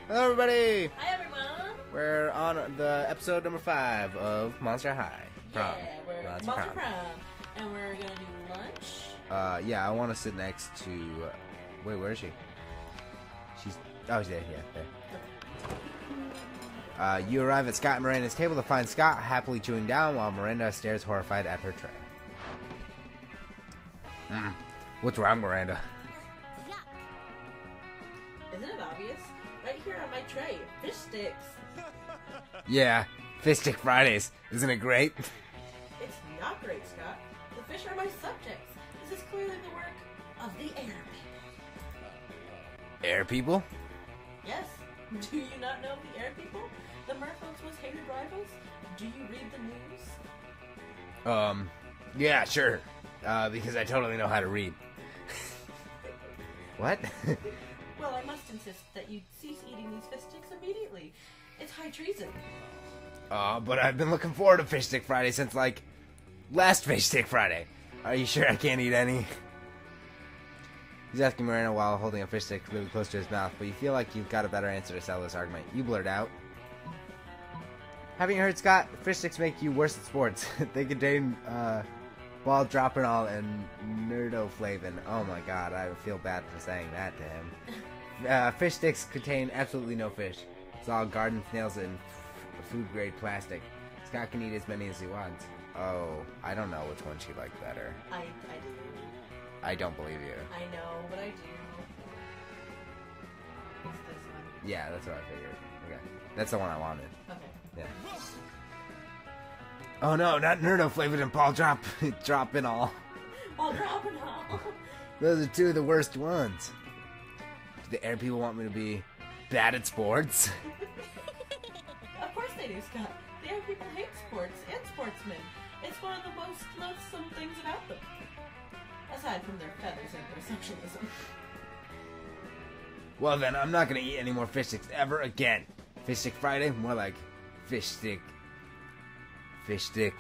Hello, everybody! Hi, everyone! We're on the episode number 5 of Monster High. Prom. Yeah, we're Monster Prom. And we're gonna do lunch. Yeah, I want to sit next to... wait, where is she? She's... oh, she's there, yeah, there. You arrive at Scott and Miranda's table to find Scott happily chewing down while Miranda stares horrified at her tray. What's wrong, Miranda? Isn't it obvious? Right here on my tray, fish sticks. Yeah, Fish Stick Fridays. Isn't it great? It's not great, Scott. The fish are my subjects. This is clearly the work of the air people. Air people? Yes. Do you not know the air people? The merfolk's most hated rivals? Do you read the news? Yeah, sure. Because I totally know how to read. What? Well, I must insist that you cease eating these fish sticks immediately. It's high treason. But I've been looking forward to Fish Stick Friday since, like, last Fish Stick Friday. Are you sure I can't eat any? He's asking Miranda while holding a fish stick really close to his mouth, but you feel like you've got a better answer to sell this argument. You blurt out. Haven't you heard, Scott? Fish sticks make you worse at sports. They contain, ball dropping all and nerdoflavin. Oh my god, I feel bad for saying that to him. Fish sticks contain absolutely no fish. It's all garden snails and food-grade plastic. Scott can eat as many as he wants. Oh, I don't know which one she liked better. I do. I don't believe you. I know, but I do. It's this one. Yeah, that's what I figured. Okay. That's the one I wanted. Okay. Yeah. Oh no, not nerdoflavin and ball dropping all. I'll drop it all. Those are two of the worst ones. Do the air people want me to be bad at sports? Of course they do, Scott. The air people hate sports and sportsmen. It's one of the most loathsome things about them. Aside from their feathers and their socialism. Well then, I'm not gonna eat any more fish sticks ever again. Fish Stick Friday? More like fish stick. Fish stick.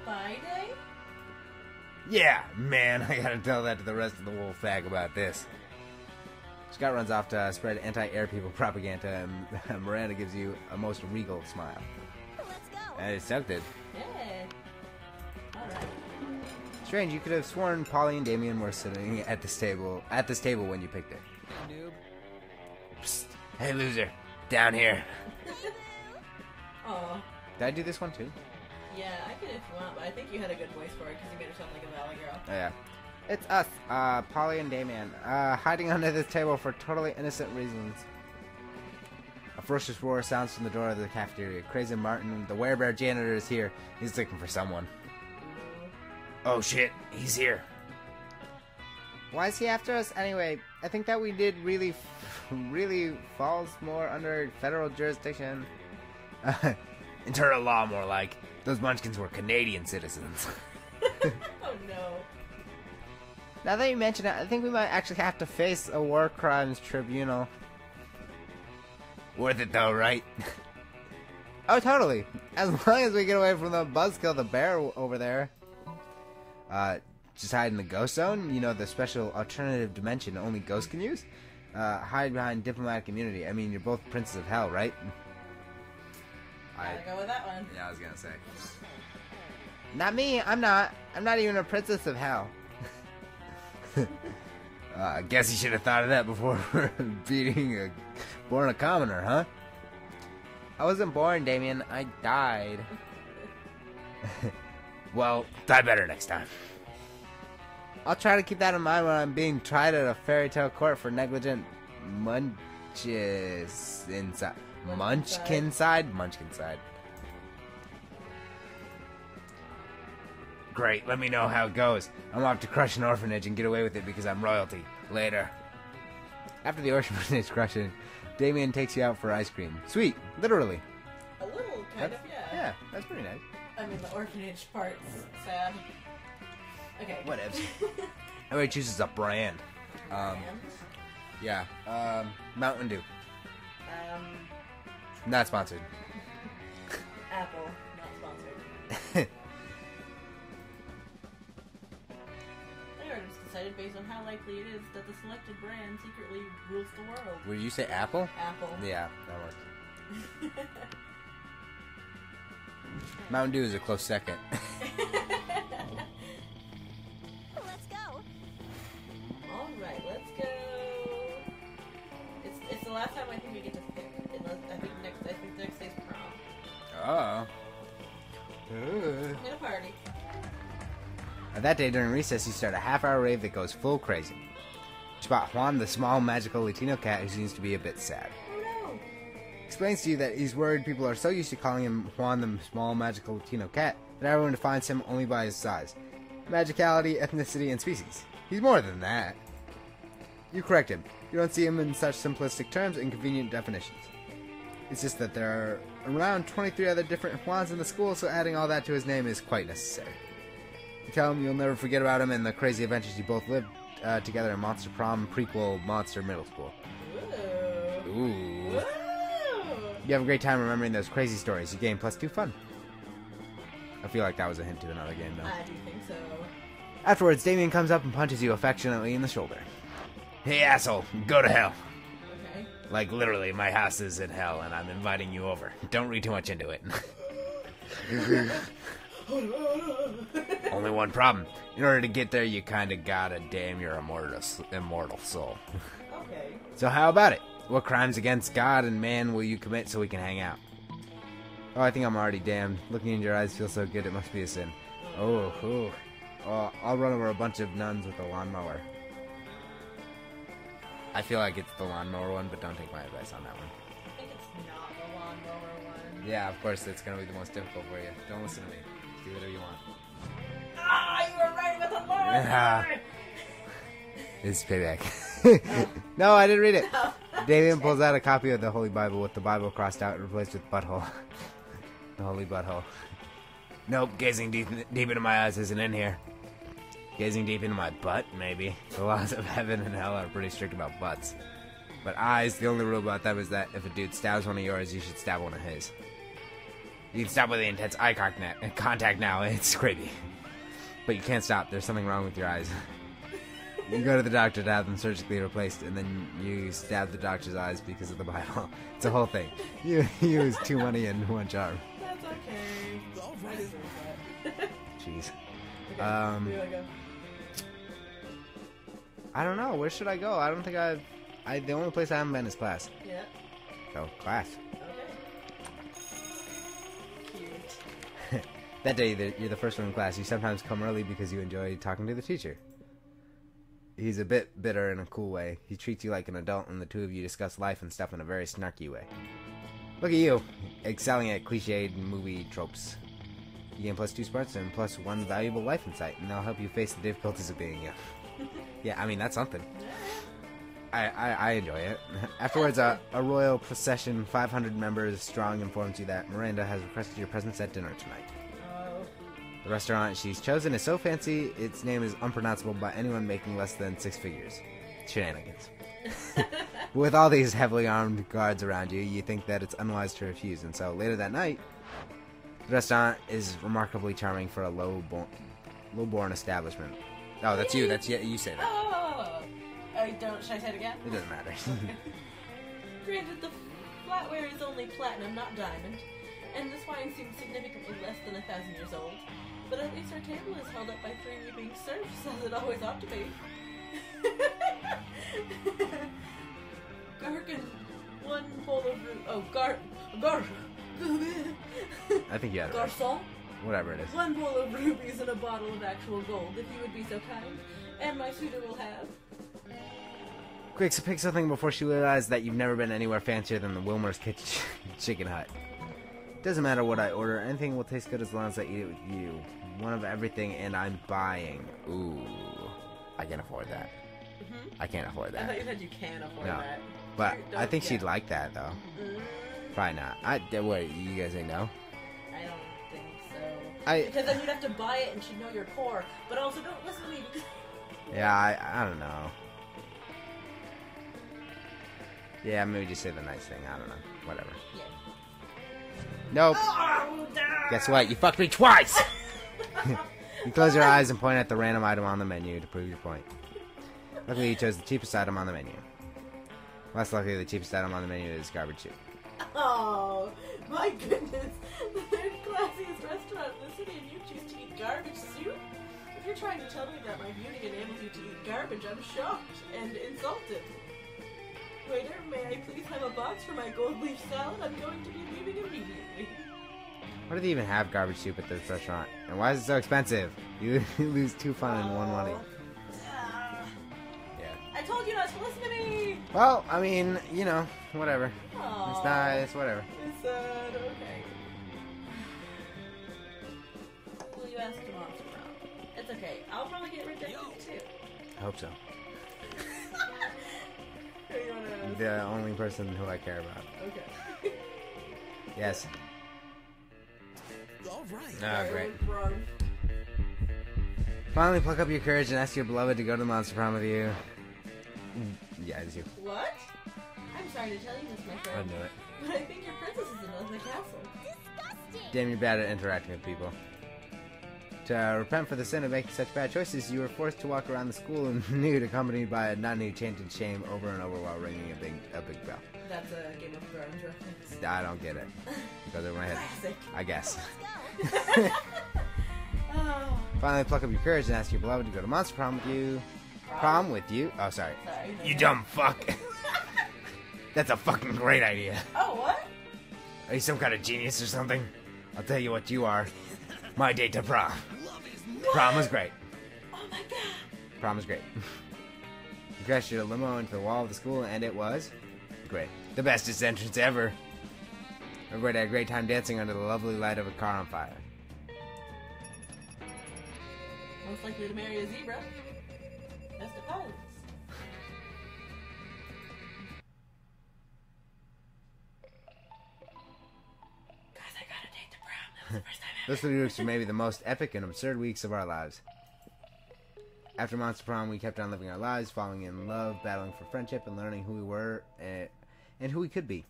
Friday? Yeah, man, I gotta tell that to the rest of the wolf pack about this. Scott runs off to spread anti-air people propaganda, and Miranda gives you a most regal smile. Let's go. And it's tempted. Yeah. Alright. Strange, you could have sworn Polly and Damien were sitting at this table when you picked it. Noob. Psst. Hey loser, down here. Aw. Did I do this one too? Yeah, I could if you want, but I think you had a good voice for it because you made her sound like a valley girl. Oh yeah. It's us, Polly and Damien, hiding under this table for totally innocent reasons. A ferocious roar sounds from the door of the cafeteria. Crazy Martin, the werebear janitor, is here. He's looking for someone. Oh shit, he's here. Why is he after us anyway? I think that we did really falls more under federal jurisdiction. Internal law, more like. Those munchkins were Canadian citizens. Oh no. Now that you mention it, I think we might actually have to face a war crimes tribunal. Worth it though, right? Oh, totally. As long as we get away from the buzzkill, the bear over there. Just hide in the ghost zone. You know, the special alternative dimension only ghosts can use. Hide behind diplomatic immunity. I mean, you're both princes of hell, right? Gotta go with that one. Yeah, I was gonna say. Not me. I'm not. I'm not even a princess of hell. I guess you should have thought of that before being born a commoner, huh? I wasn't born, Damien. I died. Well, die better next time. I'll try to keep that in mind when I'm being tried at a fairy tale court for negligent munchkinside. Munchkinside. Great, let me know how it goes. I'm off to crush an orphanage and get away with it because I'm royalty. Later. After the orphanage crushing, Damien takes you out for ice cream. Sweet, literally. A little, kind of, yeah. Yeah, that's pretty nice. I mean, the orphanage part's sad. Okay. Whatevs. Everybody chooses a brand. Yeah, Mountain Dew. Not sponsored. Apple, not sponsored. Anyway, decided based on how likely it is that the selected brand secretly rules the world. Would you say Apple? Apple. Yeah, that works. Mountain Dew is a close second. Let's go. Alright, let's go. It's the last time I think we get to pick. Unless, I think next day's prom. Oh. I'm gonna party. That day during recess, you start a half-hour rave that goes full crazy. You spot Juan, the small, magical Latino cat who seems to be a bit sad. Oh no! Explains to you that he's worried people are so used to calling him Juan, the small, magical Latino cat, that everyone defines him only by his size, magicality, ethnicity, and species. He's more than that. You correct him. You don't see him in such simplistic terms and convenient definitions. It's just that there are around 23 other different Juans in the school, so adding all that to his name is quite necessary. You tell him you'll never forget about him and the crazy adventures you both lived together in Monster Prom prequel Monster Middle School. Ooh. Ooh. Ooh. You have a great time remembering those crazy stories. You gain +2 fun. I feel like that was a hint to another game, though. I do think so. Afterwards, Damien comes up and punches you affectionately in the shoulder. Hey, asshole, go to hell. Okay. Like, literally, my house is in hell, and I'm inviting you over. Don't read too much into it. Only one problem. In order to get there, you kinda gotta damn your immortal soul. Okay. So how about it? What crimes against God and man will you commit so we can hang out? Oh, I think I'm already damned. Looking in your eyes feels so good, it must be a sin. Oh, I'll run over a bunch of nuns with a lawnmower. I feel like it's the lawnmower one, but don't take my advice on that one. I think it's not the lawnmower one. Yeah, of course, it's gonna be the most difficult for you. Don't listen to me. Do whatever you want. Ah, you were right with the lawnmower! Yeah. It's payback. No, I didn't read it. No. Damien pulls out a copy of the Holy Bible with the Bible crossed out and replaced with butthole. The Holy Butthole. Nope, gazing deep into my eyes isn't in here. Gazing deep into my butt, maybe. The laws of heaven and hell are pretty strict about butts. But eyes, the only rule about them is that if a dude stabs one of yours, you should stab one of his. You can stop with the intense eye contact now, it's creepy. But you can't stop, there's something wrong with your eyes. You go to the doctor to have them surgically replaced, and then you stab the doctor's eyes because of the Bible. It's a whole thing. You use 2 money in 1 jar. That's okay. I deserve that. Jeez. Okay, where do I go? I don't know. Where should I go? I don't think the only place I haven't been is class. Yeah. So, class. Okay. Cute. That day, you're the first one in class. You sometimes come early because you enjoy talking to the teacher. He's a bit bitter in a cool way. He treats you like an adult, and the two of you discuss life and stuff in a very snarky way. Look at you, excelling at cliched movie tropes. You gain +2 smarts and +1 valuable life insight, and they'll help you face the difficulties of being you. Yeah, I mean, that's something. I enjoy it. Afterwards, a royal procession, 500 members strong, informs you that Miranda has requested your presence at dinner tonight. The restaurant she's chosen is so fancy, its name is unpronounceable by anyone making less than 6 figures. Shenanigans. With all these heavily armed guards around you, you think that it's unwise to refuse, and so later that night, the restaurant is remarkably charming for a low-born establishment. Oh, that's you. You say that. Oh! Should I say it again? It doesn't matter. Granted, the flatware is only platinum, not diamond, and this wine seems significantly less than 1,000 years old. But at least our table is held up by 3 weeping serfs, as it always ought to be. Garkin, 1 bowl of I think you had it right. Garçon, Whatever it is. 1 bowl of rubies and a bottle of actual gold, if you would be so kind. And my suitor will have. Quick, so pick something before she realizes that you've never been anywhere fancier than the Wilmer's Kitchen Chicken Hut. Doesn't matter what I order, anything will taste good as long as I eat it with you. One of everything, and I'm buying. Ooh, I can't afford that. I can't afford I thought that. you said you can afford No, that. but I think Yeah. she'd like that though. Probably not. What, you guys say no? I don't think so. Because then you'd have to buy it and she'd know you're poor. But also, don't listen to me because... Yeah, I don't know. Yeah, maybe just say the nice thing. I don't know. Whatever. Yeah. Nope. Oh, Guess what? You fucked me twice! You close your eyes and point at the random item on the menu to prove your point. Luckily, you chose the cheapest item on the menu. Less luckily, the cheapest item on the menu is garbage soup. Oh, my goodness. The third classiest restaurant in the city and you choose to eat garbage soup? If you're trying to tell me that my beauty enables you to eat garbage, I'm shocked and insulted. Waiter, may I please have a box for my gold leaf salad? I'm going to be leaving immediately. Why do they even have garbage soup at this restaurant? And why is it so expensive? You lose 2 fun and 1 money. Yeah. I told you not to listen to me! Well, I mean, you know, whatever. Aww. It's nice, whatever. It's sad, okay. Will you ask the monster prom? It's okay. I'll probably get rejected too. I hope so. Who you wanna ask? The only person who I care about. Okay. Yes. All right. Oh, great. Wrong. Finally, pluck up your courage and ask your beloved to go to the monster prom with you. Yeah, it's you. What? I'm sorry to tell you this, my I friend. knew it. But I think your princess is in the castle. Disgusting! Damn, you're bad at interacting with people. To repent for the sin of making such bad choices, you were forced to walk around the school nude, accompanied by a nun who chanted shame over and over while ringing a big bell. That's a Game of Thrones reference. I don't get it. It goes over my head. Classic. I guess. Let's go! Oh. Finally, pluck up your courage and ask your beloved to go to monster prom with you. Prom with you? Oh, sorry. Sorry. You dumb fuck. That's a fucking great idea. Oh, what? Are you some kind of genius or something? I'll tell you what you are. My date to prom. Prom was great. Oh my god. Prom was great. You crashed your limo into the wall of the school, and it was great. The bestest entrance ever. Everybody had a great time dancing under the lovely light of a car on fire. Most likely to marry a zebra. Best of pilots. Guys, I got a date to prom. That was the first time ever. Those 3 weeks were maybe the most epic and absurd weeks of our lives. After Monster Prom, we kept on living our lives, falling in love, battling for friendship, and learning who we were and who we could be.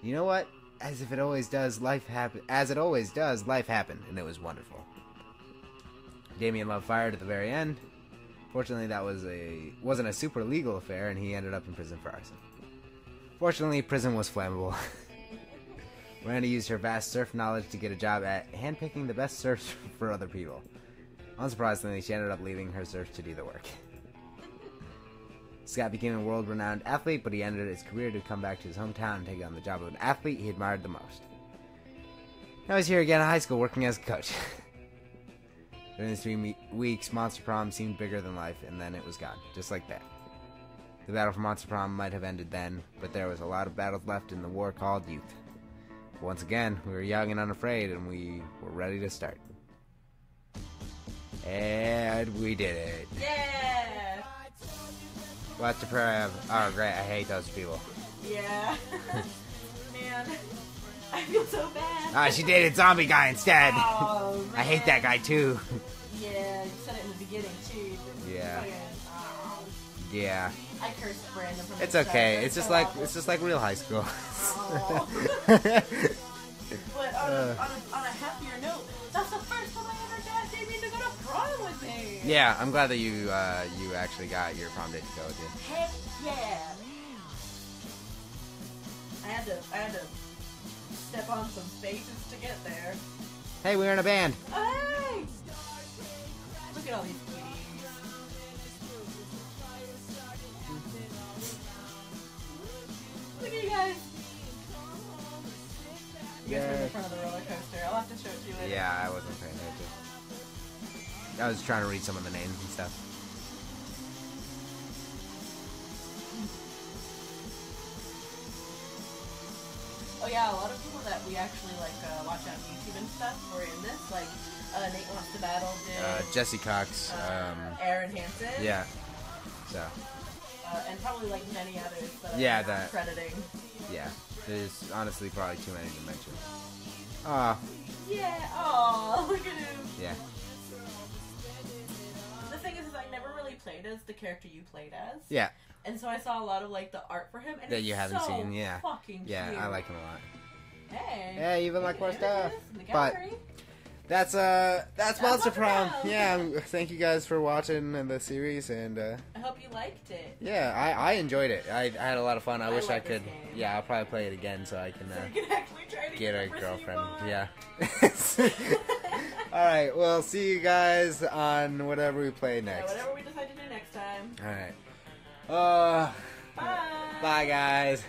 You know what? As it always does, life happened, and it was wonderful. Damien loved fired at the very end. Fortunately, that wasn't a super legal affair, and he ended up in prison for arson. Fortunately, prison was flammable. Miranda used her vast surf knowledge to get a job at handpicking the best surfs for other people. Unsurprisingly, she ended up leaving her surf to do the work. Scott became a world-renowned athlete, but he ended his career to come back to his hometown and take on the job of an athlete he admired the most. Now he's here again at high school working as a coach. During these 3 weeks, Monster Prom seemed bigger than life, and then it was gone, just like that. The battle for Monster Prom might have ended then, but there was a lot of battles left in the war called youth. But once again, we were young and unafraid, and we were ready to start. And we did it. Yeah! What's the prayer? Oh, great. I hate those people. Yeah. Man, I feel so bad. Ah, she dated zombie guy instead. Oh, man. I hate that guy too. Yeah, you said it in the beginning, too. Yeah. Fucking, oh. Yeah. I cursed Brandon from It's the start. okay. That's It's just so like awful. real high school. Oh. But on a happier note, that's the first time I ever got Damien to go to prom with me. Yeah, I'm glad that you actually got your prom date to go with you. Heck yeah! I had to step on some faces to get there. Hey, we're in a band. Hey! Look at all these cuties. Look at you guys. You guys were in the front of the roller coaster. I'll have to show it to you later. Yeah, I wasn't paying attention. I was trying to read some of the names and stuff. Oh yeah, a lot of people that we actually like watch on YouTube and stuff were in this. Like Nate Wants to Battle did. Jesse Cox. Aaron Hansen. Yeah. So. And probably like many others that Yeah, I'm that- crediting. Yeah. There's honestly probably too many to mention. Ah. Yeah. Oh, look at him. Yeah. The thing is I never really played as the character you played as. Yeah. And so I saw a lot of like the art for him, and That it's you haven't so seen, yeah. fucking Yeah, cute. I like him a lot. Hey. Yeah, you even like more stuff. In the But gallery. that's Monster Monster Prom. Prom. Yeah, thank you guys for watching the series, and I hope you liked it. yeah, I enjoyed it. I had a lot of fun. I wish I like this could. game. Yeah, I'll probably play it again so I can So you can actually try to get a the person you girlfriend. want. Yeah. All right. Well, see you guys on whatever we play Yeah, next. whatever we decide to do next time. All right. Bye. Bye, guys.